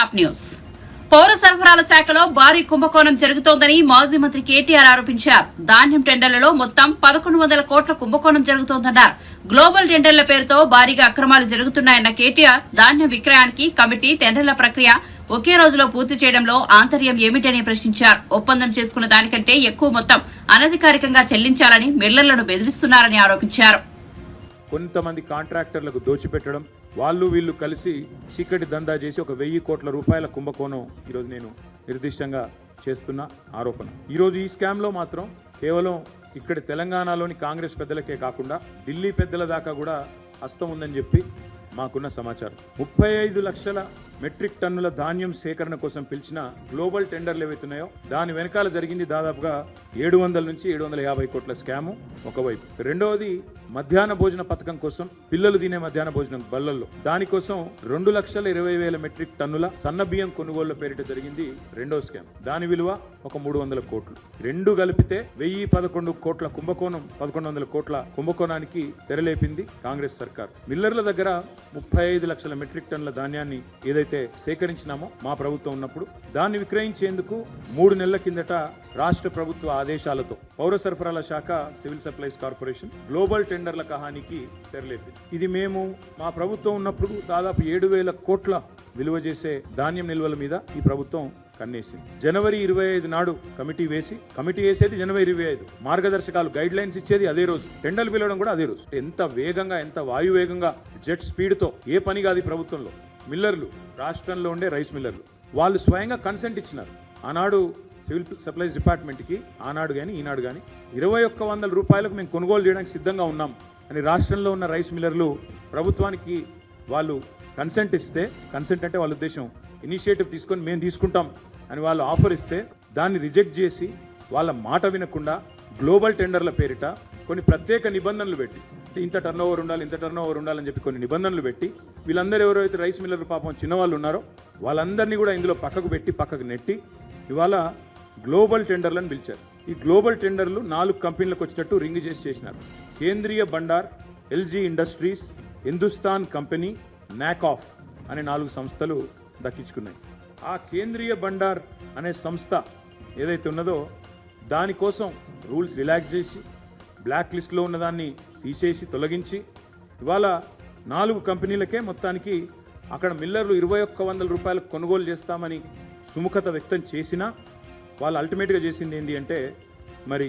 Top news. పౌర సరఫరాల శాఖలో భారీ కుంభకోణం జరుగుతోందని మాజీ మంత్రి కేటీఆర్ ఆరోపించారు. ధాన్యం టెండర్లలో మొత్తం 1100 కోట్ల కుంభకోణం జరుగుతోందన్నారు. గ్లోబల్ టెండర్ల పేరుతో భారీగా అక్రమాలు జరుగుతున్నాయన్న కేటీఆర్ ధాన్యం విక్రయానికి కమిటీ టెండర్ల ప్రక్రియ ఒకే రోజులో పూర్తి చేయడంలో ఆంతర్యం ఏమిటని ప్రశ్నించారు. ఒప్పందం చేసుకున్న దానికంటే ఎక్కువ మొత్తం అనధికారికంగా చెల్లించాలని మిల్లర్లను బెదిరిస్తున్నారని ఆరోపించారు. కొంతమంది కాంట్రాక్టర్లకు దోచిపెట్టడం, వాళ్ళు వీళ్ళు కలిసి చీకటి దందా చేసి 1000 కోట్ల రూపాయల కుంభకోణం ఈరోజు నేను నిర్దిష్టంగా చేస్తున్న ఆరోపణ. ఈరోజు ఈ స్కామ్లో మాత్రం కేవలం ఇక్కడ తెలంగాణలోని కాంగ్రెస్ పెద్దలకే కాకుండా ఢిల్లీ పెద్దల దాకా కూడా హస్తం ఉందని చెప్పి మాకున్న సమాచారం. 35 లక్షల మెట్రిక్ టన్నుల ధాన్యం సేకరణ కోసం పిలిచిన గ్లోబల్ టెండర్లు ఏవైతున్నాయో దాని వెనకాల జరిగింది దాదాపుగా 700 నుంచి 750 కోట్ల స్కాము ఒకవైపు. రెండవది మధ్యాహ్న భోజన పథకం కోసం పిల్లలు తినే మధ్యాహ్న భోజనం బల్లల్లో దానికోసం 2,20,000 మెట్రిక్ టన్నుల సన్న బియ్యం కొనుగోళ్ల పేరిట జరిగింది రెండో స్కామ్. దాని విలువ 300 కోట్లు. రెండు కలిపితే 1011 కోట్ల కుంభకోణం, 1100 కోట్ల కుంభకోణానికి తెరలేపింది కాంగ్రెస్ సర్కార్. మిల్లర్ల దగ్గర 35 లక్షల మెట్రిక్ టన్నుల ధాన్యాన్ని ఏదైతే సేకరించినామో మా ప్రభుత్వం ఉన్నప్పుడు దాన్ని విక్రయించేందుకు 3 నెలల కిందట రాష్ట్ర ప్రభుత్వ ఆదేశాలతో పౌర సరఫరాల శాఖ, సివిల్ సప్లైస్ కార్పొరేషన్ గ్లోబల్ టెండర్ల కహానికి తెరలేపింది. ఇది మేము మా ప్రభుత్వం ఉన్నప్పుడు దాదాపు 7,000 కోట్ల విలువ చేసే ధాన్యం నిల్వల మీద ఈ ప్రభుత్వం కన్నేసింది. జనవరి 25 నాడు కమిటీ వేసేది జనవరి 25, మార్గదర్శకాలు గైడ్ లైన్స్ ఇచ్చేది అదే రోజు, టెండర్లు పిలవడం కూడా అదే రోజు. ఎంత వేగంగా, ఎంత వాయువేగంగా, జెట్ స్పీడ్తో ఏ పని కాదు ఈ ప్రభుత్వంలో. మిల్లర్లు, రాష్ట్రంలో ఉండే రైస్ మిల్లర్లు వాళ్ళు స్వయంగా కన్సెంట్ ఇచ్చినారు. ఆనాడు సివిల్ సప్లైస్ డిపార్ట్మెంట్కి, ఆనాడు కానీ ఈనాడు కానీ 2,100 రూపాయలకు మేము కొనుగోలు చేయడానికి సిద్ధంగా ఉన్నాం అని రాష్ట్రంలో ఉన్న రైస్ మిల్లర్లు ప్రభుత్వానికి వాళ్ళు కన్సెంట్ ఇస్తే, కన్సెంట్ అంటే వాళ్ళ ఉద్దేశం ఇనిషియేటివ్ తీసుకొని మేము తీసుకుంటాం అని వాళ్ళు ఆఫర్ ఇస్తే దాన్ని రిజెక్ట్ చేసి వాళ్ళ మాట వినకుండా గ్లోబల్ టెండర్ల పేరిట కొన్ని ప్రత్యేక నిబంధనలు పెట్టి, ఇంత టర్న్ ఓవర్ ఉండాలి, ఇంత టర్న్ ఓవర్ ఉండాలని చెప్పి కొన్ని నిబంధనలు పెట్టి వీళ్ళందరూ ఎవరైతే రైస్ మిల్లర్లు పాపం చిన్నవాళ్ళు ఉన్నారో వాళ్ళందరినీ కూడా ఇందులో పక్కకు నెట్టి ఇవాళ గ్లోబల్ టెండర్లను పిలిచారు. ఈ గ్లోబల్ టెండర్లు 4 కంపెనీలకు వచ్చేటట్టు రింగ్ చేసినారు. కేంద్రీయ Bandar, LG industries, Hindustan company, నాకాఫ్ అనే 4 సంస్థలు దక్కించుకున్నాయి. ఆ కేంద్రీయ బండార్ అనే సంస్థ ఏదైతే ఉన్నదో దానికోసం రూల్స్ రిలాక్స్ చేసి బ్లాక్ లిస్ట్లో ఉన్నదాన్ని తీసేసి తొలగించి ఇవాళ 4 కంపెనీలకే మొత్తానికి అక్కడ మిల్లర్లు 2,100 రూపాయలకు కొనుగోలు చేస్తామని సుముఖత వ్యక్తం చేసినా వాళ్ళు అల్టిమేట్గా చేసింది ఏంటి అంటే మరి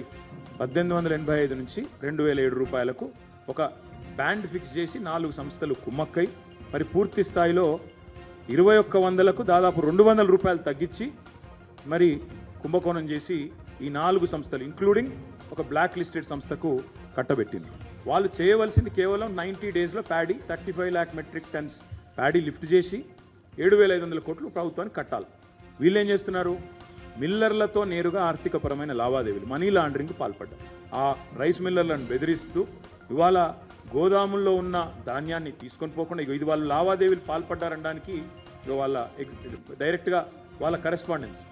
1,885 నుంచి 2,007 రూపాయలకు ఒక బ్యాండ్ ఫిక్స్ చేసి 4 సంస్థలు కుమ్మక్కై మరి పూర్తి స్థాయిలో 2,100లకు దాదాపు 200 రూపాయలు తగ్గించి మరి కుంభకోణం చేసి ఈ 4 సంస్థలు ఇంక్లూడింగ్ ఒక బ్లాక్ లిస్టెడ్ సంస్థకు కట్టబెట్టింది. వాళ్ళు చేయవలసింది కేవలం 90 డేస్లో paddy 35 lakh metric tons paddy lift చేసి 7,500 కోట్లు ప్రభుత్వానికి కట్టాలి. వీళ్ళు ఏం చేస్తున్నారు? మిల్లర్లతో నేరుగా ఆర్థికపరమైన లావాదేవీలు, మనీ లాండరింగ్ పాల్పడ్డారు. ఆ రైస్ మిల్లర్లను బెదిరిస్తూ ఇవాళ గోదాముల్లో ఉన్న ధాన్యాన్ని తీసుకొని పోకుండా ఇది వాళ్ళు లావాదేవీలు పాల్పడ్డారనడానికి వాళ్ళ డైరెక్ట్గా వాళ్ళ కరెస్పాండెన్స్.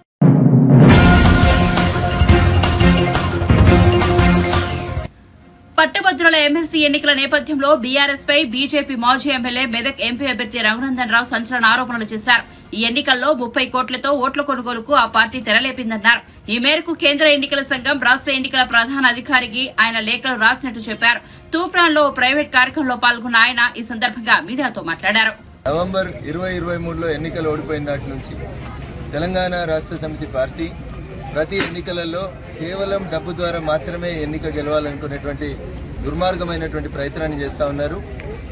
పట్టభద్రుల ఎమ్మెల్సీ ఎన్నికల నేపథ్యంలో బీఆర్ఎస్ పై బీజేపీ మాజీ ఎమ్మెల్యే మెదక్ ఎంపీ అభ్యర్థి రఘునందన్ రావు సంచలన ఆరోపణలు చేశారు. ఈ ఎన్నికల్లో 30 కోట్లతో ఓట్ల కొనుగోలుకు ఆ పార్టీ తెరలేపిందన్నారు. ఈ మేరకు కేంద్ర ఎన్నికల సంఘం రాష్ట్ర ఎన్నికల ప్రధాన అధికారికి ఆయన లేఖలు రాసినట్టు చెప్పారు. తూప్రాన్లో ప్రైవేట్ కార్యక్రమంలో పాల్గొన్న ఆయన ఈ సందర్భంగా మీడియాతో మాట్లాడారు. నవంబర్ 2023లో ఎన్నికలు ఓడిపోయిన నాటి నుంచి తెలంగాణ రాష్ట్ర సమితి పార్టీ ప్రతి ఎన్నికలలో కేవలం డబ్బు ద్వారా మాత్రమే ఎన్నిక గెలవాలనుకునేటువంటి దుర్మార్గమైనటువంటి ప్రయత్నాన్ని చేస్తూ ఉన్నారు.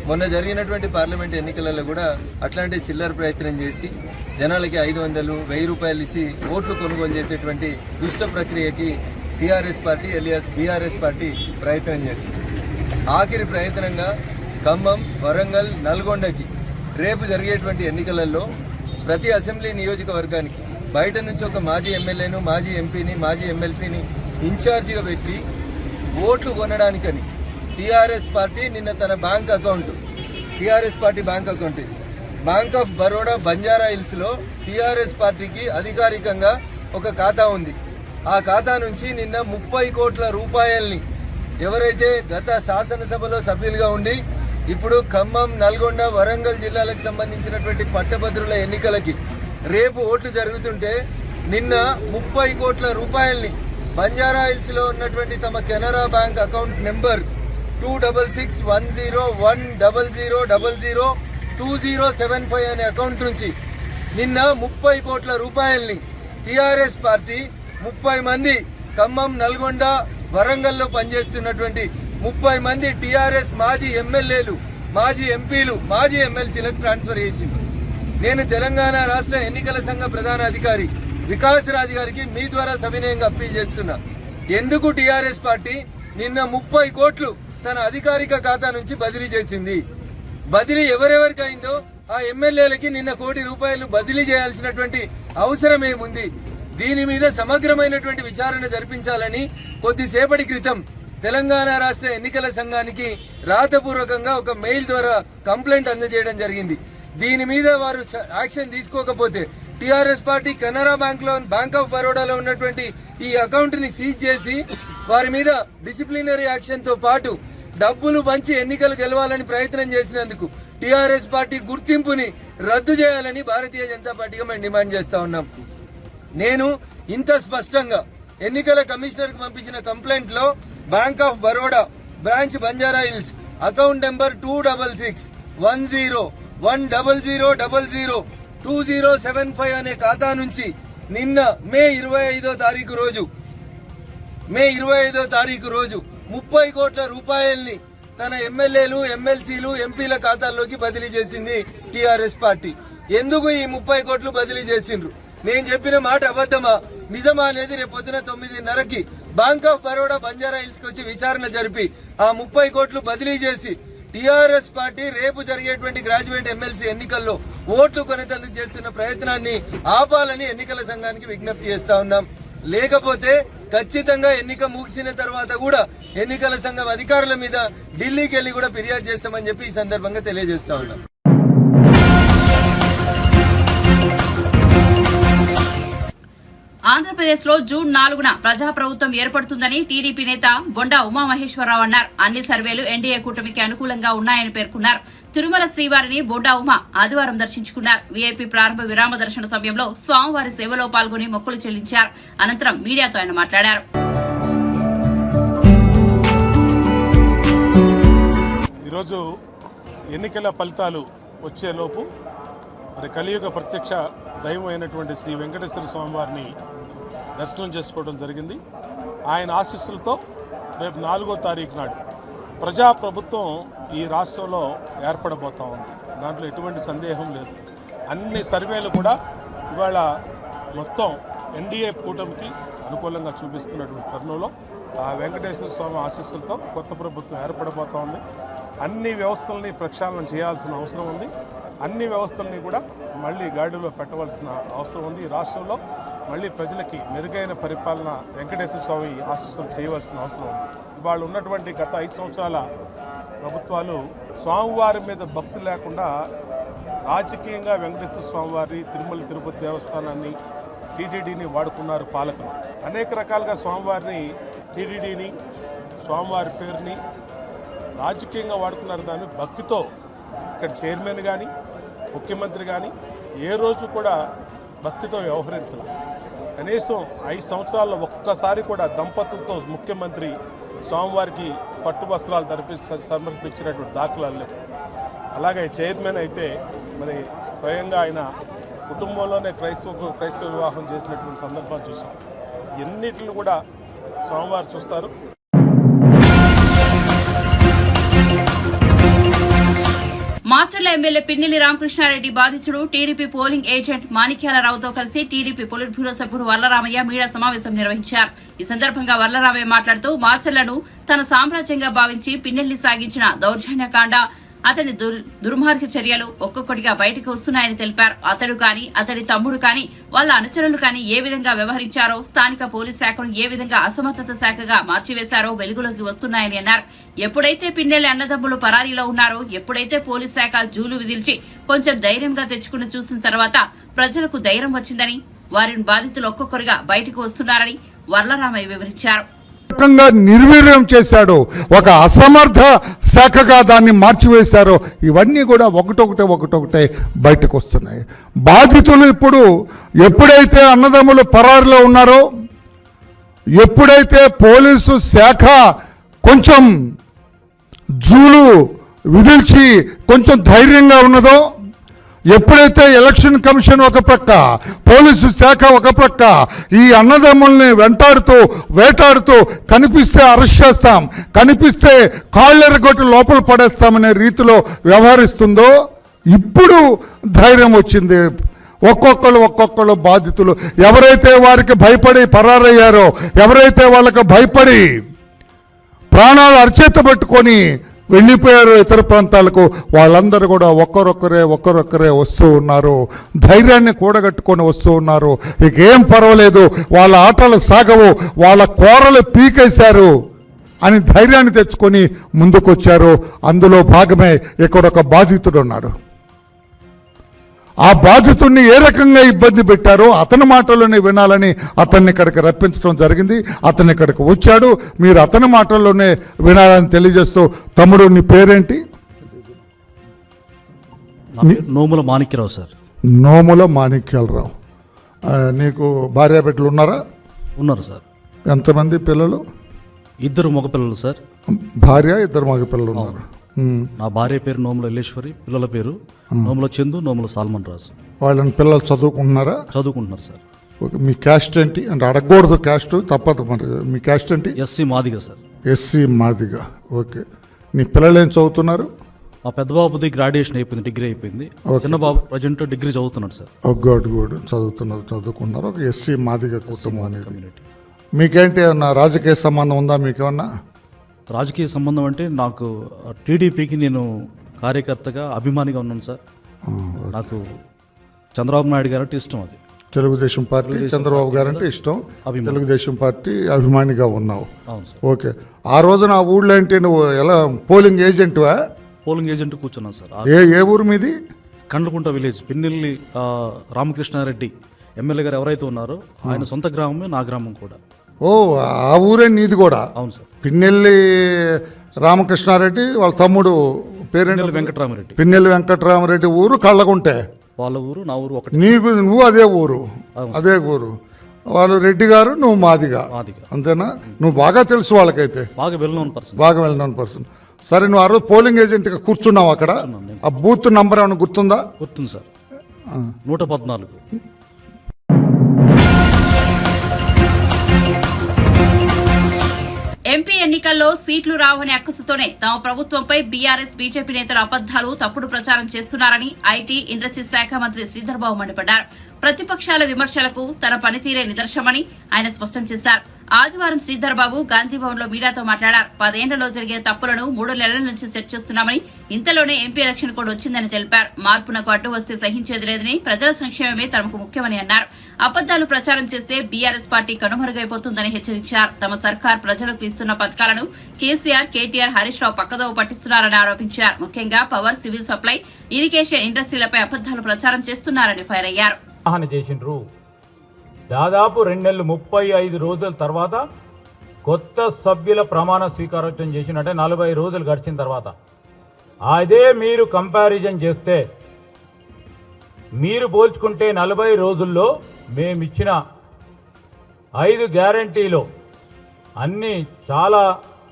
మొన్న జరిగినటువంటి పార్లమెంట్ ఎన్నికలలో కూడా అట్లాంటి చిల్లర ప్రయత్నం చేసి జనాలకి 500, 1000 రూపాయలు ఇచ్చి ఓట్లు కొనుగోలు చేసేటువంటి దుష్ట ప్రక్రియకి TRS party alias BRS party ప్రయత్నం చేస్తుంది. ఆఖరి ప్రయత్నంగా ఖమ్మం, వరంగల్, నల్గొండకి రేపు జరిగేటువంటి ఎన్నికలలో ప్రతి అసెంబ్లీ నియోజకవర్గానికి బయట నుంచి ఒక మాజీ ఎమ్మెల్యేను, మాజీ ఎంపీని, మాజీ ఎమ్మెల్సీని ఇన్ఛార్జిగా పెట్టి ఓట్లు కొనడానికని టీఆర్ఎస్ పార్టీ నిన్న తన bank account, TRS party bank account ఇది బ్యాంక్ ఆఫ్ బరోడా బంజారా హిల్స్లో టీఆర్ఎస్ పార్టీకి అధికారికంగా ఒక ఖాతా ఉంది. ఆ ఖాతా నుంచి నిన్న 30 కోట్ల రూపాయల్ని ఎవరైతే గత శాసనసభలో సభ్యులుగా ఉండి ఇప్పుడు ఖమ్మం, నల్గొండ, వరంగల్ జిల్లాలకు సంబంధించినటువంటి పట్టభద్రుల ఎన్నికలకి రేపు ఓట్లు జరుగుతుంటే నిన్న 30 కోట్ల రూపాయల్ని బంజారా హిల్స్ లో ఉన్నటువంటి తమ కెనరా బ్యాంక్ అకౌంట్ నెంబర్ 26610100002075 అనే అకౌంట్ నుంచి నిన్న 30 కోట్ల రూపాయల్ని టిఆర్ఎస్ పార్టీ 30 మంది ఖమ్మం, నల్గొండ, వరంగల్లో పనిచేస్తున్నటువంటి 30 మంది టిఆర్ఎస్ మాజీ ఎమ్మెల్యేలు, మాజీ ఎంపీలు, మాజీ ఎమ్మెల్సీలకు ట్రాన్స్ఫర్ చేసింది. నేను తెలంగాణ రాష్ట్ర ఎన్నికల సంఘ ప్రధాన అధికారి వికాస్ రాజ్ గారికి మీ ద్వారా సవినయంగా అప్పీల్ చేస్తున్నా. ఎందుకు టిఆర్ఎస్ పార్టీ నిన్న 30 కోట్లు తన అధికారిక ఖాతా నుంచి బదిలీ చేసింది? బదిలీ ఎవరెవరికి అయిందో ఆ ఎమ్మెల్యేలకి నిన్న ₹1 కోటి బదిలీ చేయాల్సినటువంటి అవసరం ఏముంది? దీని మీద సమగ్రమైనటువంటి విచారణ జరిపించాలని కొద్దిసేపటి క్రితం తెలంగాణ రాష్ట్ర ఎన్నికల సంఘానికి రాతపూర్వకంగా ఒక మెయిల్ ద్వారా కంప్లైంట్ అందజేయడం జరిగింది. దీని మీద వారు యాక్షన్ తీసుకోకపోతే TRS party Canara bank of బరోడాలో ఉన్నటువంటి ఈ అకౌంట్ ని సీజ్ చేసి వారి మీద డిసిప్లినరీ యాక్షన్ తో పాటు డబ్బులు పంచి ఎన్నికలు గెలవాలని ప్రయత్నం చేసినందుకు టిఆర్ఎస్ పార్టీ గుర్తింపుని రద్దు చేయాలని భారతీయ జనతా పార్టీగా మేము డిమాండ్ చేస్తా ఉన్నాం. నేను ఇంత స్పష్టంగా ఎన్నికల కమిషనర్ కు పంపించిన కంప్లైంట్ లో bank of Baroda branch Banjara hills account number 266100002075 అనే ఖాతా నుంచి నిన్న మే 25వ తారీఖు రోజు 30 కోట్ల రూపాయల్ని తన ఎమ్మెల్యేలు, ఎమ్మెల్సీలు, ఎంపీల ఖాతాల్లోకి బదిలీ చేసింది టిఆర్ఎస్ పార్టీ. ఎందుకు ఈ 30 కోట్లు బదిలీ చేసిండ్రు? నేను చెప్పిన మాట అబద్ధమా నిజమా అనేది రేపు పొద్దున 9:30కి బ్యాంక్ ఆఫ్ బరోడా బంజారా హిల్స్ కి వచ్చి విచారణ జరిపి ఆ 30 కోట్లు బదిలీ చేసి టిఆర్ఎస్ పార్టీ రేపు జరిగేటువంటి గ్రాడ్యుయేట్ ఎమ్మెల్సీ ఎన్నికల్లో ఓట్లు కొనేందుకు చేస్తున్న ప్రయత్నాన్ని ఆపాలని ఎన్నికల సంఘానికి విజ్ఞప్తి చేస్తా ఉన్నాం. లేకపోతే ఖచ్చితంగా ఎన్నిక ముగిసిన తర్వాత కూడా ఎన్నికల సంఘం అధికారుల మీద ఢిల్లీకి వెళ్లి కూడా ఫిర్యాదు చేస్తామని చెప్పి ఈ సందర్భంగా తెలియజేస్తా ఉన్నాం. ఆంధ్రప్రదేశ్ లో జూన్ 4న ప్రజాప్రభుత్వం ఏర్పడుతుందని టీడీపీ నేత బొండా ఉమామహేశ్వరరావు అన్నారు. అన్ని సర్వేలు ఎన్డీఏ కూటమికి అనుకూలంగా ఉన్నాయని పేర్కొన్నారు. తిరుమల శ్రీవారిని బొండా ఉమా ఆదివారం దర్శించుకున్నారు. వీఐపీ ప్రారంభ విరామ దర్శన సమయంలో స్వామివారి సేవలో పాల్గొని మొక్కులు చెల్లించారు. అనంతరం మీడియాతో ఆయన మాట్లాడారు. ఈరోజు ఎన్నికల ఫలితాలు వచ్చేలోపు మరి కలియుగ ప్రత్యక్ష దైవం అయినటువంటి శ్రీ వెంకటేశ్వర స్వామి వారిని దర్శనం చేసుకోవడం జరిగింది. ఆయన ఆశీస్సులతో రేపు 4వ తారీఖు నాడు ప్రజాప్రభుత్వం ఈ రాష్ట్రంలో ఏర్పడబోతా ఉంది. దాంట్లో ఎటువంటి సందేహం లేదు. అన్ని సర్వేలు కూడా ఇవాళ మొత్తం ఎన్డీఏ కూటమికి అనుకూలంగా చూపిస్తున్నటువంటి తరుణంలో ఆ వెంకటేశ్వర స్వామి ఆశీస్సులతో కొత్త ప్రభుత్వం ఏర్పడబోతా ఉంది. అన్ని వ్యవస్థల్ని ప్రక్షాళన చేయాల్సిన అవసరం ఉంది. అన్ని వ్యవస్థల్ని కూడా మళ్ళీ గాడిలో పెట్టవలసిన అవసరం ఉంది. ఈ రాష్ట్రంలో మళ్ళీ ప్రజలకి మెరుగైన పరిపాలన వెంకటేశ్వర స్వామి ఆశీస్సులు చేయవలసిన అవసరం ఉంది. ఇవాళ ఉన్నటువంటి గత 5 సంవత్సరాల ప్రభుత్వాలు స్వామివారి మీద భక్తి లేకుండా రాజకీయంగా వెంకటేశ్వర స్వామివారి, తిరుమల తిరుపతి దేవస్థానాన్ని, టీటీడీని వాడుకున్నారు పాలకులు. అనేక రకాలుగా స్వామివారిని, టీటీడీని, స్వామివారి పేరుని రాజకీయంగా వాడుకున్నారు. దాన్ని భక్తితో ఇక్కడ చైర్మన్ కానీ ముఖ్యమంత్రి కానీ ఏ రోజు కూడా భక్తితో వ్యవహరించాలి. కనీసం 5 సంవత్సరాల్లో ఒక్కసారి కూడా దంపతులతో ముఖ్యమంత్రి స్వామివారికి పట్టు వస్త్రాలు సమర్పించినటువంటి దాఖలాలు లేవు. అలాగే చైర్మన్ అయితే మరి స్వయంగా ఆయన కుటుంబంలోనే క్రైస్తవ వివాహం చేసినటువంటి సందర్భాలు చూసాం. ఎన్నిటిని కూడా స్వామివారు చూస్తారు. మాచర్ల ఎమ్మెల్యే పిన్నెల్లి రామకృష్ణారెడ్డి బాధితుడు టీడీపీ పోలింగ్ ఏజెంట్ మాణిక్యాలరావుతో కలిసి టీడీపీ పొలిట్ బ్యూరో సభ్యుడు వర్లరామయ్య మీడియా సమావేశం నిర్వహించారు. ఈ సందర్భంగా వర్లరామయ్య మాట్లాడుతూ మాచర్లను తన సామ్రాజ్యంగా భావించి పిన్నెల్లి సాగించిన దౌర్జన్యకాండ, అతని దుర్మార్గ చర్యలు ఒక్కొక్కటిగా బయటకు వస్తున్నాయని తెలిపారు. అతడు కానీ, అతడి తమ్ముడు కానీ, వాళ్ళ అనుచరులు కానీ ఏ విధంగా వ్యవహరించారో, స్థానిక పోలీస్ శాఖను ఏ విధంగా అసమర్థత శాఖగా మార్చివేశారో వెలుగులోకి వస్తున్నాయని అన్నారు. ఎప్పుడైతే పిన్నెల్లి అన్నదమ్ములు పరారీలో ఉన్నారో, ఎప్పుడైతే పోలీస్ శాఖ జూలు విదిల్చి కొంచెం ధైర్యంగా తెచ్చుకుని చూసిన తర్వాత ప్రజలకు ధైర్యం వచ్చిందని, వారిని బాధితులు ఒక్కొక్కరిగా బయటకు వస్తున్నారని వర్లరామయ్య వివరించారు. రకంగా నిర్వీర్యం చేశాడు, ఒక అసమర్థ శాఖగా దాన్ని మార్చివేశారో, ఇవన్నీ కూడా ఒకటొకటే బయటకు వస్తున్నాయి. బాధితులు ఇప్పుడు ఎప్పుడైతే అన్నదమ్ములు పరారులో ఉన్నారో, ఎప్పుడైతే పోలీసు శాఖ కొంచెం జూలు విదిల్చి కొంచెం ధైర్యంగా ఉన్నదో, ఎప్పుడైతే ఎలక్షన్ కమిషన్ ఒక ప్రక్క, పోలీసు శాఖ ఒక ప్రక్క ఈ అన్నదమ్ముల్ని వేటాడుతూ కనిపిస్తే అరెస్ట్ చేస్తాం, కనిపిస్తే కాళ్ళెరగొట్టి లోపల పడేస్తామనే రీతిలో వ్యవహరిస్తుందో, ఇప్పుడు ధైర్యం వచ్చింది. ఒక్కొక్కరు బాధితులు ఎవరైతే వారికి భయపడి పరారయ్యారో, ఎవరైతే వాళ్ళకి భయపడి ప్రాణాలు అరచేత పెట్టుకొని వెళ్ళిపోయారు ఇతర ప్రాంతాలకు, వాళ్ళందరూ కూడా ఒక్కరొక్కరే వస్తూ ఉన్నారు, ధైర్యాన్ని కూడగట్టుకొని వస్తూ ఉన్నారు. ఇక ఏం పర్వాలేదు, వాళ్ళ ఆటలు సాగవు, వాళ్ళ కోరలు పీకేశారు అని ధైర్యాన్ని తెచ్చుకొని ముందుకొచ్చారు. అందులో భాగమే ఇక్కడ ఒక బాధితుడు ఉన్నాడు. ఆ బాధితుడిని ఏ రకంగా ఇబ్బంది పెట్టారో అతని మాటల్లోనే వినాలని అతన్ని ఇక్కడికి రప్పించడం జరిగింది. అతను ఇక్కడికి వచ్చాడు, మీరు అతని మాటల్లోనే వినాలని తెలియజేస్తూ, తమ్ముడు నీ పేరేంటి? నోముల మాణిక్యరావు సార్. నోముల మాణిక్యాలరావు. నీకు భార్యాబిడ్డలు ఉన్నారా? ఉన్నారు సార్. ఎంతమంది పిల్లలు? 2 మగపిల్లలు సార్. భార్య, 2 మగపిల్లలు ఉన్నారు. నా భార్య పేరు నోముల ఎల్లేశ్వరి, పిల్లల పేరు నోముల చందు, నోముల సాల్మన్ రాజు. వాళ్ళని పిల్లలు చదువుకుంటున్నారా? చదువుకుంటున్నారు సార్. ఓకే. మీ క్యాస్ట్ ఏంటి? అంటే అడగకూడదు క్యాస్ట్, తప్పదు. మరి మీ క్యాస్ట్ ఏంటి? SC Madiga sir. SC Madiga. Okay. నీ పిల్లలు ఏం చదువుతున్నారు? మా పెద్ద బాబుది గ్రాడ్యుయేషన్ అయిపోయింది, డిగ్రీ అయిపోయింది. చిన్న బాబు ప్రజెంట్ డిగ్రీ చదువుతున్నాడు సార్. గుడ్. చదువుకున్నారు. ఒక ఎస్సీ మాదిగ కుటుంబం అనేది. మీకేంటి ఏమన్నా రాజకీయ సంబంధం ఉందా? మీకేమన్నా రాజకీయ సంబంధం అంటే నాకు టీడీపీకి నేను కార్యకర్తగా అభిమానిగా ఉన్నాను సార్. నాకు చంద్రబాబు నాయుడు గారు అంటే ఇష్టం. అది తెలుగుదేశం పార్టీ, చంద్రబాబు గారు అంటే ఇష్టం, తెలుగుదేశం పార్టీ అభిమానిగా ఉన్నావు. అవును సార్. ఓకే. ఆ రోజున ఆ ఊళ్ళో ఏంటి, నువ్వు ఎలా పోలింగ్ ఏజెంట్వా? పోలింగ్ ఏజెంట్ కూర్చున్నాను సార్. ఏ ఊరు మీది? కండ్లకుంట విలేజ్, పిన్నెల్లి రామకృష్ణారెడ్డి ఎమ్మెల్యే గారు ఎవరైతే ఉన్నారో ఆయన సొంత గ్రామమే నా గ్రామం కూడా. ఓ, ఆ ఊరే నీది కూడా? అవును సార్. పిన్నెల్లి రామకృష్ణారెడ్డి వాళ్ళ తమ్ముడు పేరేంటి? వెంకటరామరెడ్డి. పిన్నెల్లి వెంకటరామరెడ్డి ఊరు కళ్ళగుంటే. వాళ్ళ ఊరు నా ఊరు ఒకటి. నువ్వు అదే ఊరు? అదే ఊరు. వాళ్ళు రెడ్డి గారు, నువ్వు మాదిగా. అంతేనా? నువ్వు బాగా తెలుసు వాళ్ళకైతే? బాగా వెల్ నోన్ పర్సన్. సరే, నువ్వు ఆ రోజు పోలింగ్ ఏజెంట్గా కూర్చున్నావు అక్కడ. ఆ బూత్ నంబర్ ఏమైనా గుర్తుందా? గుర్తుంది సార్. 114. ఎంపీ ఎన్నికల్లో సీట్లు రావని అక్కసుతోనే తమ ప్రభుత్వంపై బీఆర్ఎస్, బీజేపీ నేతలు అబద్దాలు, తప్పుడు ప్రచారం చేస్తున్నారని ఐటీ, ఇండస్ట్రీ శాఖ మంత్రి శ్రీధర్బాబు మండిపడ్డారు. ప్రతిపక్షాల విమర్శలకు తన పనితీరే నిదర్శనమని ఆయన స్పష్టం చేశారు. ఆదివారం శ్రీధర్బాబు గాంధీభవన్ లో మీడియాతో మాట్లాడారు. 10 ఏళ్లలో జరిగిన తప్పులను 3 నెలల నుంచి సెట్ చేస్తున్నామని, ఇంతలోనే ఎంపీ ఎలక్షన్ కోడ్ వచ్చిందని తెలిపారు. మార్పునకు అడ్డు వస్తే సహించేది లేదని, ప్రజల సంక్షేమమే తమకు ముఖ్యమని అన్నారు. అబద్దాలు ప్రచారం చేస్తే బీఆర్ఎస్ పార్టీ కనుమరుగైపోతుందని హెచ్చరించారు. తమ సర్కార్ ప్రజలకు ఇస్తున్న పథకాలను కేసీఆర్, కేటీఆర్, హరీష్ రావు పక్కదోవ పట్టిస్తున్నారని ఆరోపించారు. ముఖ్యంగా పవర్, సివిల్ సప్లై, ఇరిగేషన్ ఇండస్ట్రీలపై అబద్దాలు ప్రచారం చేస్తున్నారని ఫైర్ అయ్యారు. చేసిండ్రు. దాదాపు 2 నెలలు 35 రోజుల తర్వాత కొత్త సభ్యుల ప్రమాణ స్వీకారోత్సవం చేసినట్టే 40 రోజులు గడిచిన తర్వాత అదే మీరు కంపారిజన్ చేస్తే, మీరు పోల్చుకుంటే 40 రోజుల్లో మేమిచ్చిన 5 గ్యారంటీలో అన్నీ చాలా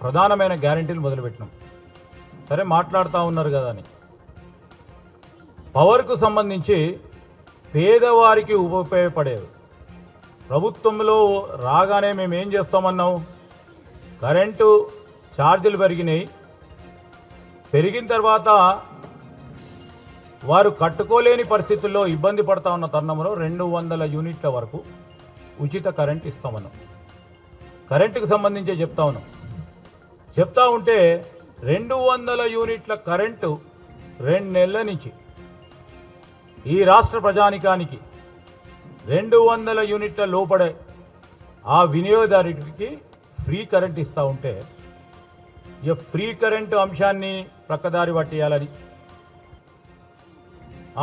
ప్రధానమైన గ్యారంటీలు మొదలుపెట్టినాం. సరే, మాట్లాడుతూ ఉన్నారు కదా అని. పవర్కు సంబంధించి పేదవారికి ఉపయోగపడేది ప్రభుత్వంలో రాగానే మేము ఏం చేస్తామన్నాం, కరెంటు ఛార్జీలు పెరిగినాయి. పెరిగిన తర్వాత వారు కట్టుకోలేని పరిస్థితుల్లో ఇబ్బంది పడతా ఉన్న తరుణంలో 200 యూనిట్ల వరకు ఉచిత కరెంట్ ఇస్తామన్నాం. కరెంటుకు సంబంధించి చెప్తా ఉంటే 200 యూనిట్ల కరెంటు 2 నెలల నుంచి ఈ రాష్ట్ర ప్రజానికానికి 200 యూనిట్ల లోపడే ఆ వినియోగదారుడికి ఫ్రీ కరెంట్ ఇస్తూ ఉంటే, ఈ ఫ్రీ కరెంటు అంశాన్ని ప్రక్కదారి పట్టేయాలని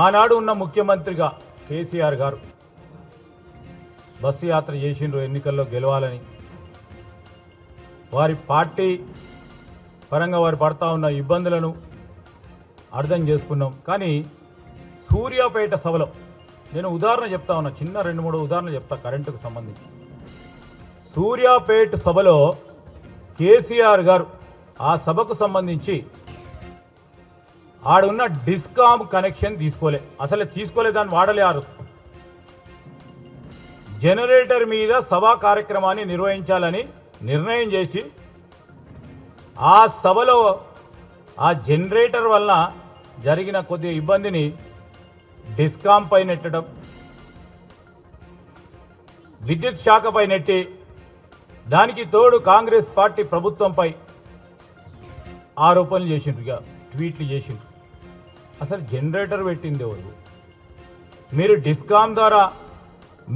ఆనాడు ఉన్న ముఖ్యమంత్రిగా కేసీఆర్ గారు బస్సు యాత్ర చేసిండ్రు ఎన్నికల్లో గెలవాలని. వారి పార్టీ పరంగా వారు పడతా ఉన్న ఇబ్బందులను అర్థం చేసుకున్నాం. కానీ సూర్యాపేట సభలో నేను ఉదాహరణ చెప్తా ఉన్నా, చిన్న 2-3 ఉదాహరణలు చెప్తా కరెంటుకు సంబంధించి. సూర్యాపేట సభలో కేసీఆర్ గారు ఆ సభకు సంబంధించి ఆడున్న డిస్కామ్ కనెక్షన్ తీసుకోలే దాన్ని వాడలేరు. జనరేటర్ మీద సభా కార్యక్రమాన్ని నిర్వహించాలని నిర్ణయం చేసి ఆ సభలో ఆ జనరేటర్ వల్ల జరిగిన కొద్ది ఇబ్బందిని డిస్కామ్ పై నెట్టడం, విద్యుత్ శాఖపై నెట్టి దానికి తోడు కాంగ్రెస్ పార్టీ ప్రభుత్వంపై ఆరోపణలు చేసిండ్రు, ట్వీట్లు చేసిండ్రు. అసలు జనరేటర్ పెట్టింది ఎవరు? మీరు డిస్కామ్ ద్వారా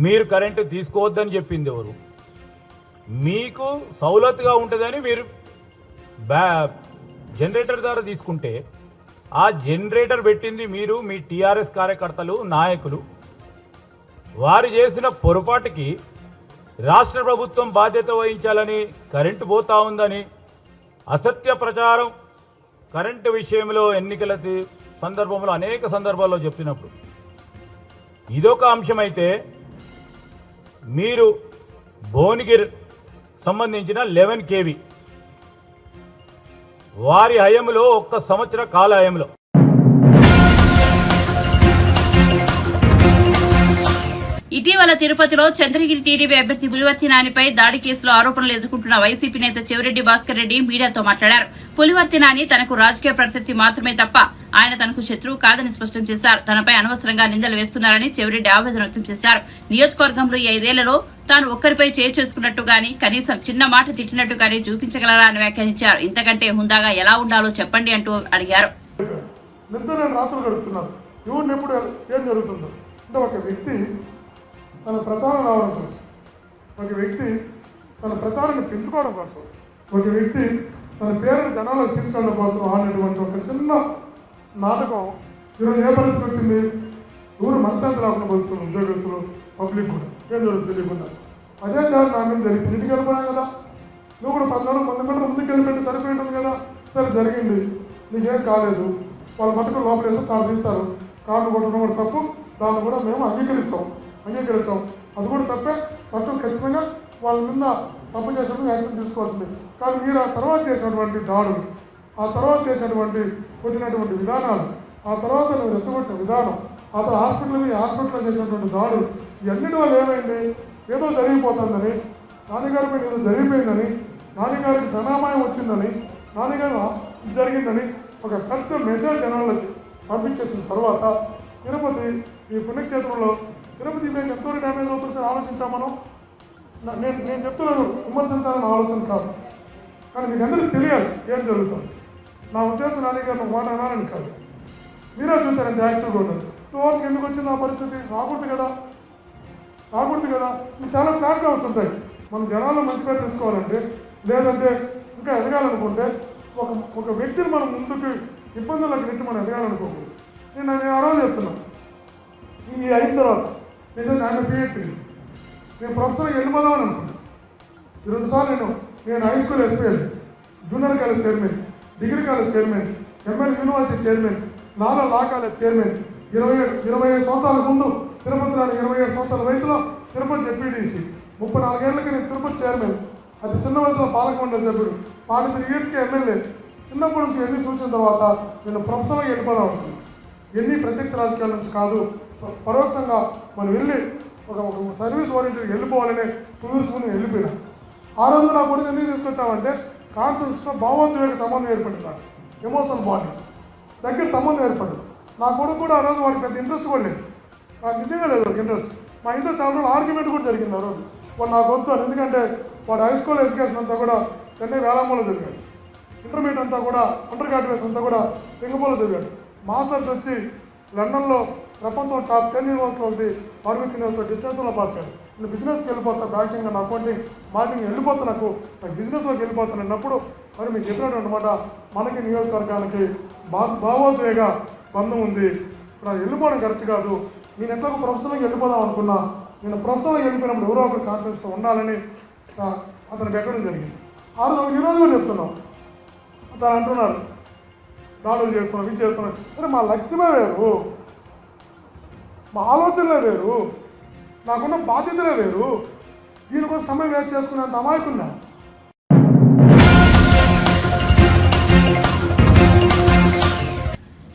మీరు కరెంటు తీసుకోవద్దని చెప్పింది ఎవరు? మీకు సౌలతుగా ఉంటుందని మీరు జనరేటర్ ద్వారా తీసుకుంటే ఆ జనరేటర్ పెట్టింది మీరు, మీ టీఆర్ఎస్ కార్యకర్తలు, నాయకులు. వారు చేసిన పొరపాటుకి రాష్ట్ర ప్రభుత్వం బాధ్యత వహించాలని, కరెంటు పోతా ఉందని అసత్య ప్రచారం కరెంటు విషయంలో ఎన్నికల సందర్భంలో అనేక సందర్భాల్లో చెప్పినప్పుడు ఇదొక అంశమైతే, మీరు భువనగిరి సంబంధించిన 11 kV వారి హయంలో 1 సంవత్సర కాల హయంలో ఇటీవల తిరుపతిలో చంద్రగిరి టీడీపీ అభ్యర్థి పులివర్తి నానిపై దాడి కేసులో ఆరోపణలు ఎదుర్కొంటున్న వైసీపీ నేత చెవిరెడ్డి భాస్కర్ రెడ్డి మీడియాతో మాట్లాడారు. పులివర్తి నాని తనకు రాజకీయ ప్రత్యర్థి మాత్రమే తప్ప ఆయన తనకు శత్రువు కాదని స్పష్టం చేశారు. తనపై అనవసరంగా నిందలు వేస్తున్నారని చెవిరెడ్డి ఆవేదన వ్యక్తం చేశారు. నియోజకవర్గంలో ఈ 5 ఏళ్లలో తాను ఒక్కరిపై చేసుకున్నట్టు గాని, కనీసం చిన్న మాట తిట్టినట్టు గాని చూపించగలరా అని వ్యాఖ్యానించారు. ఇంతకంటే హుందాగా ఎలా ఉండాలో చెప్పండి అంటూ అడిగారు. తన ప్రచారం రావడం కోసం, ఒక వ్యక్తి తన ప్రచారాన్ని పెంచుకోవడం కోసం, ఒక వ్యక్తి తన పేరుని జనాలకు తీసుకెళ్ళడం కోసం ఆడినటువంటి ఒక చిన్న నాటకం ఈరోజు ఏ పరిస్థితి వచ్చింది? ఎవరు మనశాంతి లేకుండా బతుకుతున్నారు, ఉద్యోగస్తులు, పబ్లిక్ కూడా ఏం జరుగుతుంది తెలియకుండా. అదే దారి నా మీద జరిగింది. ఇంటికి వెళ్ళిపోయాం కదా, నువ్వు కూడా 14 మంది మీటర్ ముందుకు వెళ్ళిపోయింది, సరిపోయింటుంది కదా. సరే జరిగింది, నీకేం కాలేదు, వాళ్ళు పట్టుకుని లోపల వేస్తే తాను తీస్తారు. కాళ్ళు కొట్టడం కూడా తప్పు, దాన్ని కూడా మేము అంగీకరించాం. అది కూడా తప్పే. చట్టం ఖచ్చితంగా వాళ్ళ మీద తప్పు చేసినప్పుడు యాక్షన్ తీసుకోవాల్సింది. కానీ మీరు ఆ తర్వాత చేసినటువంటి దాడులు, ఆ తర్వాత చేసినటువంటి కొట్టినటువంటి విధానాలు, ఆ తర్వాత నువ్వు రెచ్చగొట్టిన విధానం, ఆ తర్వాత హాస్పిటల్లో చేసినటువంటి దాడులు, ఇవన్నిటి వల్ల ఏమైంది? ఏదో జరిగిపోతుందని, నాన్నగారి పైన ఏదో జరిగిపోయిందని, నాన్నగారికి ప్రణామాయం వచ్చిందని, నాన్నగారు జరిగిందని ఒక పెద్ద మెసేజ్ జనాలకి పంపించేసిన తర్వాత తిరుపతి ఈ పుణ్యక్షేత్రంలో తిరుపతి మీద ఎంతో డ్యామేజ్ అవుతుంది సార్. ఆలోచించాం మనం. నేను చెప్తున్నాను, విమర్శించాలని ఆలోచన కాదు, కానీ మీకు అందరికీ తెలియాలి ఏం జరుగుతుంది. నా ఉద్దేశం నాన్నగారు మాట అనాలని కాదు. మీరే చూసారు ఎంత యాక్టివ్గా ఉన్నారు. 2 hours ఎందుకు వచ్చింది ఆ పరిస్థితి? రాకూడదు కదా. మీకు చాలా ప్లాట్ఫామ్స్ ఉంటాయి. మన జనాల్లో మంచి పేరు తెచ్చుకోవాలంటే, లేదంటే ఇంకా ఎదగాలనుకుంటే ఒక వ్యక్తిని మనం ముందుకు ఇబ్బందులకు నెట్టి మనం ఎదగాలనుకోకూడదు. నేను ఆ రోజు చెప్తున్నాను, ఈ అయిన తర్వాత నిజంగా ఆయన పిహెచ్డి నేను ప్రొఫెసర్గా వెళ్ళిపోదామని అనుకున్నాను. 2 సార్లు నేను high school SPL, junior college chairman, degree college chairman, ML university chairman, నాలా లా కాలేజ్ చైర్మన్, 25 సంవత్సరాల ముందు తిరుపతి రాని 27 సంవత్సరాల వయసులో తిరుపతి జెడ్పీటీసీ, 34 ఏళ్ళకి నేను తిరుపతి చైర్మన్, అది చిన్న వయసులో పాలక మండలి సభ్యుడు, 43 yearsకి ఎమ్మెల్యే. చిన్నప్పటి నుంచి ఎన్ని చూసిన తర్వాత నేను ప్రొఫెసర్గా వెళ్ళిపోదాం అనుకున్నాను. ఎన్ని ప్రత్యక్ష రాజకీయాల నుంచి కాదు, పరోక్షంగా మనం వెళ్ళి ఒక సర్వీస్ ఓరియంటెడ్ వెళ్ళిపోవాలనే 2 years ముందు వెళ్ళిపోయినా. ఆ రోజు నా కొడుకు ఎందుకు తీసుకొచ్చామంటే కాన్ఫరెన్స్తో భావోద్వేగ సంబంధం ఏర్పడింది. నాకు ఎమోషనల్ బాడీ దగ్గర సంబంధం ఏర్పడింది. నా కొడుకు కూడా ఆ రోజు వాడికి పెద్ద ఇంట్రెస్ట్ కూడా లేదు, నాకు నిజంగా లేదు వాడికి ఇంట్రెస్ట్. మా ఇంట్లో చాలా రోజులు ఆర్గ్యుమెంట్ కూడా జరిగింది ఆ రోజు. వాడు నాకు వద్దు, ఎందుకంటే వాడు హై స్కూల్ ఎడ్యుకేషన్ అంతా కూడా చెన్నై వేలాంగంలో చదివాడు, ఇంటర్మీడియట్ అంతా కూడా అండర్ గ్రాడ్యుయేషన్ అంతా కూడా సింగపూర్లో చదివాడు, మాస్టర్స్ వచ్చి లండన్లో ప్రపంచం టాప్ 10 యూనివర్సిటీలో ఒకటి మార్కెట్ యూనివర్సిటీ డిస్టెన్స్లో పాస్ కాదు. నేను బిజినెస్కి వెళ్ళిపోతా, బ్యాంకింగ్ అండ్ అకౌంటింగ్ మార్కెటింగ్ వెళ్ళిపోతా, నాకు బిజినెస్లోకి వెళ్ళిపోతాను అన్నప్పుడు మరి మీకు చెప్పినట్టు అనమాట, మనకి నియోజకవర్గానికి భావోద్వేగ బంధం ఉంది, ఇక్కడ వెళ్ళిపోవడం కరెక్ట్ కాదు. నేను ఎట్లా ప్రొఫెషనల్గా వెళ్ళిపోదాం అనుకున్నా, నేను ప్రొఫెషనల్గా వెళ్ళిపోయినప్పుడు ఎవరో ఒకరు కాన్ఫిడెన్స్తో ఉండాలని అతను పెట్టడం జరిగింది. ఆ రోజు ఈరోజు కూడా చెప్తున్నాం. తను అంటున్నారు దాడులు చేస్తున్నాం, ఇది చేస్తున్నాం. సరే, మా లక్ష్యమే వేరు, మా ఆలోచనలే వేరు, నాకున్న బాధ్యతలే వేరు. దీనికోసం సమయం వేస్ట్ చేసుకునేంత అమాయకున్నా.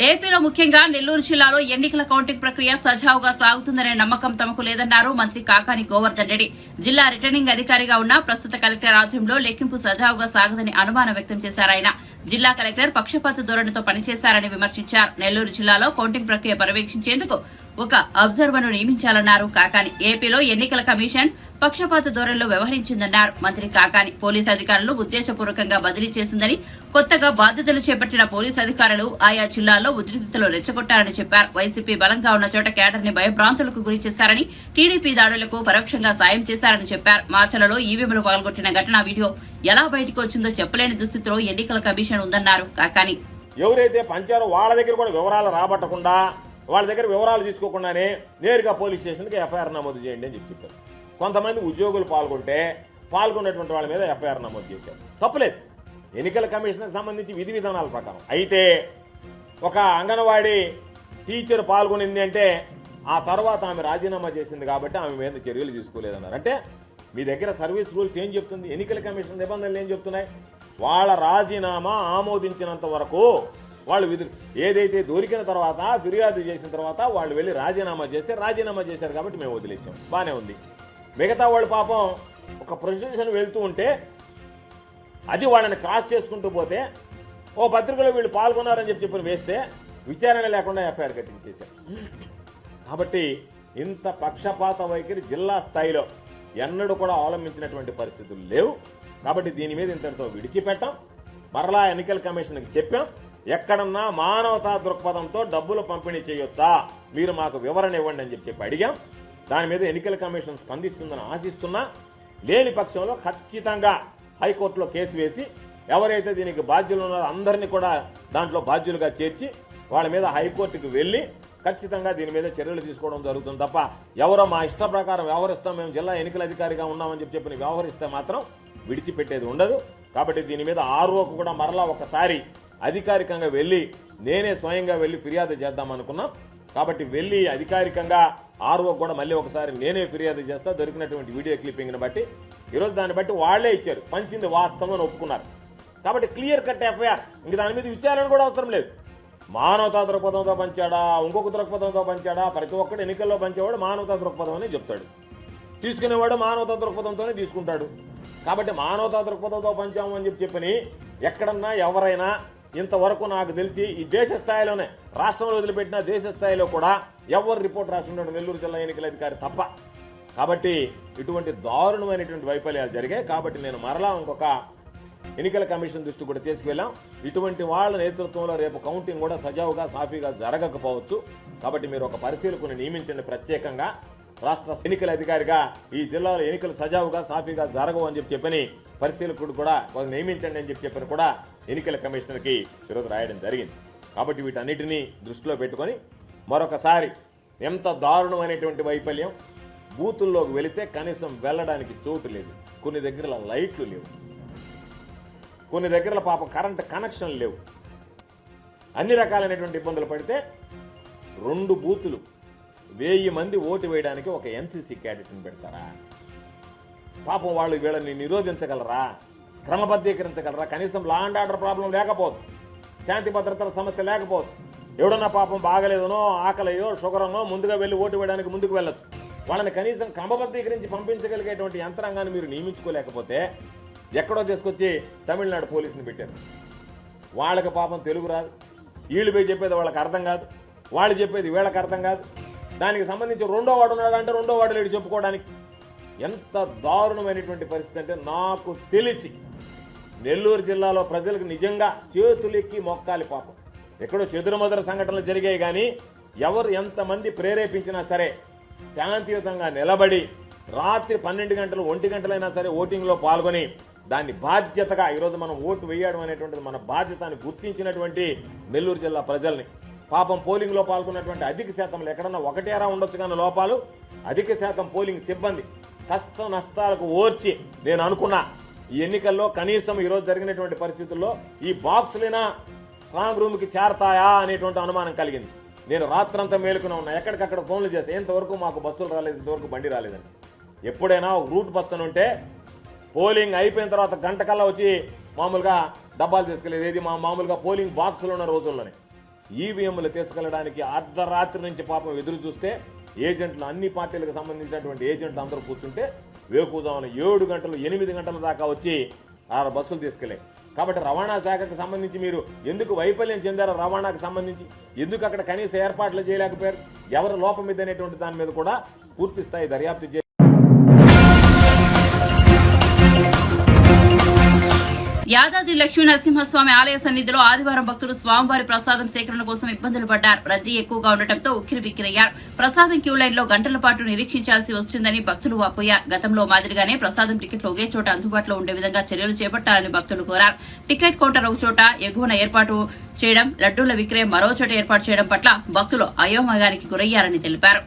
ఏపీలో ముఖ్యంగా నెల్లూరు జిల్లాలో ఎన్నికల కౌంటింగ్ ప్రక్రియ సజావుగా సాగుతుందనే నమ్మకం తమకు లేదన్నారు మంత్రి కాకాని గోవర్ధన్ రెడ్డి. జిల్లా రిటర్నింగ్ అధికారిగా ఉన్న ప్రస్తుత కలెక్టర్ ఆధ్వర్యంలో లెక్కింపు సజావుగా సాగదని అనుమానం వ్యక్తం చేశారు ఆయన. జిల్లా కలెక్టర్ పక్షపాత ధోరణితో పనిచేశారని విమర్శించారు. నెల్లూరు జిల్లాలో కౌంటింగ్ ప్రక్రియ పర్యవేక్షించేందుకు ఒక అబ్జర్వర్ను నియమించాలన్నారు కాకాని. ఏపీలో ఎన్నికల కమిషన్ పక్షపాత ధోరణిలో వ్యవహరించిందన్నారు మంత్రి కాకాని. పోలీసు అధికారులు ఉద్దేశపూర్వకంగా బదిలీ చేసిందని, కొత్తగా బాధ్యతలు చేపట్టిన పోలీసు అధికారులు ఆయా జిల్లాల్లో ఉద్రిక్తతలు రెచ్చగొట్టారని చెప్పారు. వైసీపీ బలంగా ఉన్న చోట కేడర్ ని భయభ్రాంతులకు గురి చేశారని, టీడీపీ దాడులకు పరోక్షంగా సాయం చేశారని చెప్పారు. మాచలలో ఈవీఎంలు పాల్గొట్టిన ఘటన వీడియో ఎలా బయటకు వచ్చిందో చెప్పలేని దుస్థితిలో ఎన్నికల కమిషన్ ఉందన్నారు కాకాని. ఎవరైతే పంచారో వాళ్ళ దగ్గర కూడా వివరాలు రాబట్టకుండా, వాళ్ళ దగ్గర వివరాలు తీసుకోకుండానే నేరుగా పోలీస్ స్టేషన్కి ఎఫ్ఐఆర్ నమోదు చేయండి అని చెప్పారు. కొంతమంది ఉద్యోగులు పాల్గొన్నటువంటి వాళ్ళ మీద ఎఫ్ఐఆర్ నమోదు చేశారు. తప్పులేదు, ఎన్నికల కమిషన్కి సంబంధించి విధి విధానాల ప్రకారం. అయితే ఒక అంగన్వాడీ టీచర్ పాల్గొనింది అంటే ఆ తర్వాత ఆమె రాజీనామా చేసింది కాబట్టి ఆమె మీద చర్యలు తీసుకోలేదన్నారు. అంటే మీ దగ్గర సర్వీస్ రూల్స్ ఏం చెప్తుంది, ఎన్నికల కమిషన్ నిబంధనలు ఏం చెప్తున్నాయి? వాళ్ళ రాజీనామా ఆమోదించినంత వరకు వాళ్ళు విధులు ఏదైతే దొరికిన తర్వాత ఫిర్యాదు చేసిన తర్వాత వాళ్ళు వెళ్ళి రాజీనామా చేస్తే రాజీనామా చేశారు కాబట్టి మేము వదిలేసాం, బాగానే ఉంది. మిగతా వాళ్ళు పాపం ఒక ప్రొసెషన్ వెళ్తూ ఉంటే అది వాళ్ళని క్రాస్ చేసుకుంటూ పోతే ఓ పత్రికలో వీళ్ళు పాల్గొన్నారని చెప్పి వేస్తే విచారణ లేకుండా ఎఫ్ఐఆర్ కట్టించేశారు. కాబట్టి ఇంత పక్షపాత వైఖరి జిల్లా స్థాయిలో ఎన్నడూ కూడా అవలంబించినటువంటి పరిస్థితులు లేవు. కాబట్టి దీని మీద ఇంతటితో విడిచిపెట్టాం. మరలా ఎన్నికల కమిషన్కి చెప్పాం, ఎక్కడన్నా మానవతా దృక్పథంతో డబ్బులు పంపిణీ చేయొచ్చా, మీరు మాకు వివరణ ఇవ్వండి అని చెప్పి అడిగాం. దాని మీద ఎన్నికల కమిషన్ స్పందిస్తుందని ఆశిస్తున్నా. లేని పక్షంలో ఖచ్చితంగా హైకోర్టులో కేసు వేసి ఎవరైతే దీనికి బాధ్యులు ఉన్నారో అందరినీ కూడా దాంట్లో బాధ్యులుగా చేర్చి వాళ్ళ మీద హైకోర్టుకు వెళ్ళి ఖచ్చితంగా దీని మీద చర్యలు తీసుకోవడం జరుగుతుంది తప్ప ఎవరో మా ఇష్ట ప్రకారం వ్యవహరిస్తాం, మేము జిల్లా ఎన్నికల అధికారిగా ఉన్నామని చెప్పి వ్యవహరిస్తే మాత్రం విడిచిపెట్టేది ఉండదు. కాబట్టి దీని మీద ఆర్ఓకు కూడా మరలా ఒకసారి అధికారికంగా వెళ్ళి నేనే స్వయంగా వెళ్ళి ఫిర్యాదు చేద్దాం అనుకున్నాం. కాబట్టి వెళ్ళి అధికారికంగా ఆర్ఓ కూడా మళ్ళీ ఒకసారి నేనే ఫిర్యాదు చేస్తా. దొరికినటువంటి వీడియో క్లిప్పింగ్ని బట్టి ఈరోజు దాన్ని బట్టి వాళ్లే ఇచ్చారు, పంచింది వాస్తవం అని ఒప్పుకున్నారు. కాబట్టి క్లియర్ కట్ ఎఫ్ఐఆర్, ఇంక దాని మీద విచారణ కూడా అవసరం లేదు. మానవతా దృక్పథంతో పంచాడా, ఇంకొక దృక్పథంతో పంచాడా, ప్రతి ఒక్కడు ఎన్నికల్లో పంచేవాడు మానవతా దృక్పథం అని చెప్తాడు, తీసుకునేవాడు మానవతా దృక్పథంతోనే తీసుకుంటాడు. కాబట్టి మానవతా దృక్పథంతో పంచాము అని చెప్పని ఎక్కడన్నా ఎవరైనా ఇంతవరకు నాకు తెలిసి ఈ దేశ స్థాయిలోనే, రాష్ట్రంలో వదిలిపెట్టిన దేశ స్థాయిలో కూడా ఎవరు రిపోర్ట్ రాస్తున్నాడు నెల్లూరు జిల్లా ఎన్నికల అధికారి తప్ప. కాబట్టి ఇటువంటి దారుణమైనటువంటి వైఫల్యాలు జరిగాయి. కాబట్టి నేను మరలా ఇంకొక ఎన్నికల కమిషన్ దృష్టి కూడా తీసుకువెళ్ళాం. ఇటువంటి వాళ్ళ నేతృత్వంలో రేపు కౌంటింగ్ కూడా సజావుగా సాఫీగా జరగకపోవచ్చు. కాబట్టి మీరు ఒక పరిశీలకుని నియమించండి ప్రత్యేకంగా. రాష్ట్ర ఎన్నికల అధికారిగా ఈ జిల్లాలో ఎన్నికలు సజావుగా సాఫీగా జరగవు అని చెప్పని పరిశీలకుడు కూడా నియమించండి అని చెప్పని కూడా ఎన్నికల కమిషన్కి ఈరోజు రాయడం జరిగింది. కాబట్టి వీటన్నిటినీ దృష్టిలో పెట్టుకొని మరొకసారి ఎంత దారుణమైనటువంటి వైఫల్యం, బూతుల్లోకి వెళితే కనీసం వెళ్ళడానికి చోటు లేదు, కొన్ని దగ్గర లైట్లు లేవు, కొన్ని దగ్గర పాపం కరెంట్ కనెక్షన్ లేవు, అన్ని రకాలైనటువంటి ఇబ్బందులు పడితే 2 బూతులు 1000 మంది ఓటు వేయడానికి ఒక ఎన్సీసీ క్యాడెట్ని పెడతారా? పాపం వాళ్ళు వీళ్ళని నిరోధించగలరా, క్రమబద్ధీకరించగలరా? కనీసం లా అండ్ ఆర్డర్ ప్రాబ్లం లేకపోవచ్చు, శాంతి భద్రతల సమస్య లేకపోవచ్చు, ఎవడన్నా పాపం బాగలేదనో ఆకలియో షుగరనో ముందుగా వెళ్ళి ఓటు వేయడానికి ముందుకు వెళ్ళచ్చు. వాళ్ళని కనీసం క్రమబద్ధీకరించి పంపించగలిగేటువంటి యంత్రాంగాన్ని మీరు నియమించుకోలేకపోతే ఎక్కడో తీసుకొచ్చి తమిళనాడు పోలీసుని పెట్టారు. వాళ్ళకి పాపం తెలుగు రాదు, వీళ్ళు పోయి చెప్పేది వాళ్ళకి అర్థం కాదు, వాళ్ళు చెప్పేది వీళ్ళకి అర్థం కాదు. దానికి సంబంధించి 2వ వాడు ఉన్నాడంటే 2వ వాడు లేడు చెప్పుకోవడానికి. ఎంత దారుణమైనటువంటి పరిస్థితి అంటే, నాకు తెలిసి నెల్లూరు జిల్లాలో ప్రజలకు నిజంగా చేతులెక్కి మొక్కాలి పాపం. ఎక్కడో చెదురుమదురు సంఘటనలు జరిగాయి కానీ ఎవరు ఎంతమంది ప్రేరేపించినా సరే శాంతియుతంగా నిలబడి రాత్రి 12 గంటలు 1 గంటలైనా సరే ఓటింగ్లో పాల్గొని దాన్ని బాధ్యతగా ఈరోజు మనం ఓటు వేయడం అనేటువంటిది మన బాధ్యతని గుర్తించినటువంటి నెల్లూరు జిల్లా ప్రజల్ని, పాపం పోలింగ్లో పాల్గొన్నటువంటి అధిక శాతంలో ఎక్కడన్నా 1 ఉండొచ్చు కానీ లోపాలు, అధిక శాతం పోలింగ్ సిబ్బంది కష్ట నష్టాలకు ఓర్చి నేను అనుకున్నా ఈ ఎన్నికల్లో కనీసం ఈరోజు జరిగినటువంటి పరిస్థితుల్లో ఈ బాక్సులైనా స్ట్రాంగ్ రూమ్కి చేరతాయా అనేటువంటి అనుమానం కలిగింది. నేను రాత్రంతా మేలుకునే ఉన్నా, ఎక్కడికక్కడ ఫోన్లు చేస్తే ఇంతవరకు మాకు బస్సులు రాలేదు, ఇంతవరకు బండి రాలేదని. ఎప్పుడైనా ఒక రూట్ బస్సు అని ఉంటే పోలింగ్ అయిపోయిన తర్వాత గంట కల్లా వచ్చి మామూలుగా డబ్బాలు తీసుకెళ్ళేది. ఏది మామూలుగా పోలింగ్ బాక్సులు ఉన్న రోజుల్లోనే ఈవీఎంలు తీసుకెళ్ళడానికి అర్ధరాత్రి నుంచి పాపం ఎదురు చూస్తే ఏజెంట్లు, అన్ని పార్టీలకు సంబంధించినటువంటి ఏజెంట్లు అందరూ కూర్చుంటే వేకుజామున 7 గంటలు 8 గంటల దాకా వచ్చి ఆ బస్సులు తీసుకెళ్ళాయి. కాబట్టి రవాణా శాఖకు సంబంధించి మీరు ఎందుకు వైఫల్యం చెందారో, రవాణాకు సంబంధించి ఎందుకు అక్కడ కనీస ఏర్పాట్లు చేయలేకపోయారు, ఎవరు లోపం మీద అనేటువంటి దాని మీద కూడా పూర్తి స్థాయి దర్యాప్తు చేయాలి. యాదాద్రి లక్ష్మీ నరసింహస్వామి ఆలయ సన్నిధిలో ఆదివారం భక్తులు స్వామివారి ప్రసాదం సేకరణ కోసం ఇబ్బందులు పడ్డారు. రద్దీ ఎక్కువగా ఉండటంతో ఉక్కిరిబిక్కిరయ్యారు. ప్రసాదం క్యూ లైన్ లో గంటల పాటు నిరీక్షించాల్సి వస్తుందని భక్తులు వాపోయారు. గతంలో మాదిరిగానే ప్రసాదం టికెట్లు ఒకే చోట అందుబాటులో ఉండే విధంగా చర్యలు చేపట్టాలని భక్తులు కోరారు. టికెట్ కౌంటర్ ఒక చోట ఎగువన ఏర్పాటు చేయడం, లడ్డూల విక్రయం మరో చోట ఏర్పాటు చేయడం పట్ల భక్తులు అయోమయానికి గురయ్యారని తెలిపారు.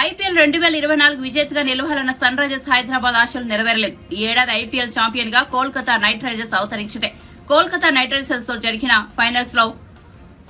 ఐపీఎల్ 2024 విజేతగా నిలవాలన్న సన్ రైజర్స్ హైదరాబాద్ ఆశలు నెరవేరలేదు. ఈ ఏడాది ఐపీఎల్ ఛాంపియన్ గా కోల్కతా నైట్ రైడర్స్ అవతరించింది. కోల్కతా నైట్ రైడర్స్ తో జరిగిన ఫైనల్స్ లో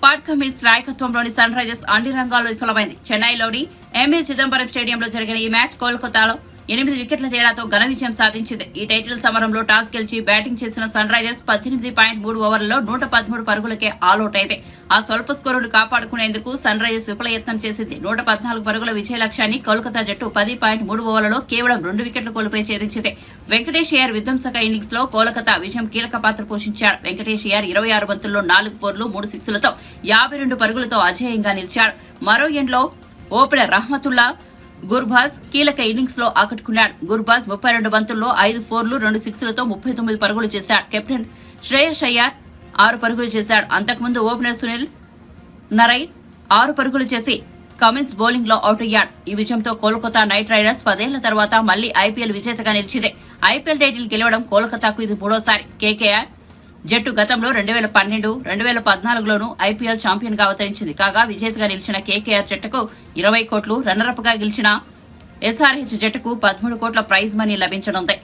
పాట్ కమిన్స్ నాయకత్వంలోని సన్ రైజర్స్ అన్ని రంగాల్లో విఫలమైంది. చెన్నైలోని ఎంఏ చిదంబరం స్టేడియంలో జరిగిన ఈ మ్యాచ్ కోల్కతాలో 8 వికెట్ల తేడాతో ఘన విజయం సాధించింది. ఈ టైటిల్ సమరంలో టాస్ గెలిచి బ్యాటింగ్ చేసిన సన్ రైజర్స్ 18.3 ఓవర్లలో 113 పరుగులకే ఆలౌట్ అయితే ఆ స్వల్ప స్కోరును కాపాడుకునేందుకు సన్ రైజర్స్ విఫల యత్నం చేసింది. 114 పరుగుల విజయ లక్ష్యాన్ని కోల్కతా జట్టు 10.3 ఓవర్లలో కేవలం 2 వికెట్లు కోల్పోయి ఛేదించింది. వెంకటేష్ అయ్యర్ విధ్వంసక ఇన్నింగ్స్ లో కోల్కతా విజయం కీలక పాత్ర పోషించాడు. వెంకటేష్ అయ్యర్ 26 బంతుల్లో 4 ఫోర్లు 3 సిక్స్లతో 52 పరుగులతో అజేయంగా నిలిచాడు. మరో ఎండ్లో ఓపెనర్ రహమతుల్లా గుర్బాజ్ కీలక ఇన్నింగ్స్ లో ఆకట్టుకున్నాడు. గుర్బాజ్ 32 బంతుల్లో 5 ఫోర్లు 2 సిక్స్లతో 39 పరుగులు చేశాడు. కెప్టెన్ శ్రేయస్ అయ్యర్ 6 పరుగులు చేశాడు. అంతకుముందు ఓపెనర్ సునీల్ నరైన్ 6 పరుగులు చేసి కమిన్స్ బౌలింగ్ లో అవుట్ అయ్యాడు. ఈ విజయంతో కోల్కతా నైట్ రైడర్స్ 10 ఏళ్ల తర్వాత మళ్లీ ఐపీఎల్ విజేతగా నిలిచింది. ఐపీఎల్ టైటిల్ గెలవడం కోల్కతాకు ఇది మూడోసారి. కేకేఆర్ జట్టు గతంలో 2012, 2014లోనూ ఐపీఎల్ ఛాంపియన్ గా అవతరించింది. కాగా విజేతగా నిలిచిన కేకేఆర్ జట్టుకు 20 కోట్లు, రన్నరప్ గా గెలిచిన ఎస్ఆర్హెచ్ జట్టుకు 13 కోట్ల ప్రైజ్ మనీ లభించనుంది.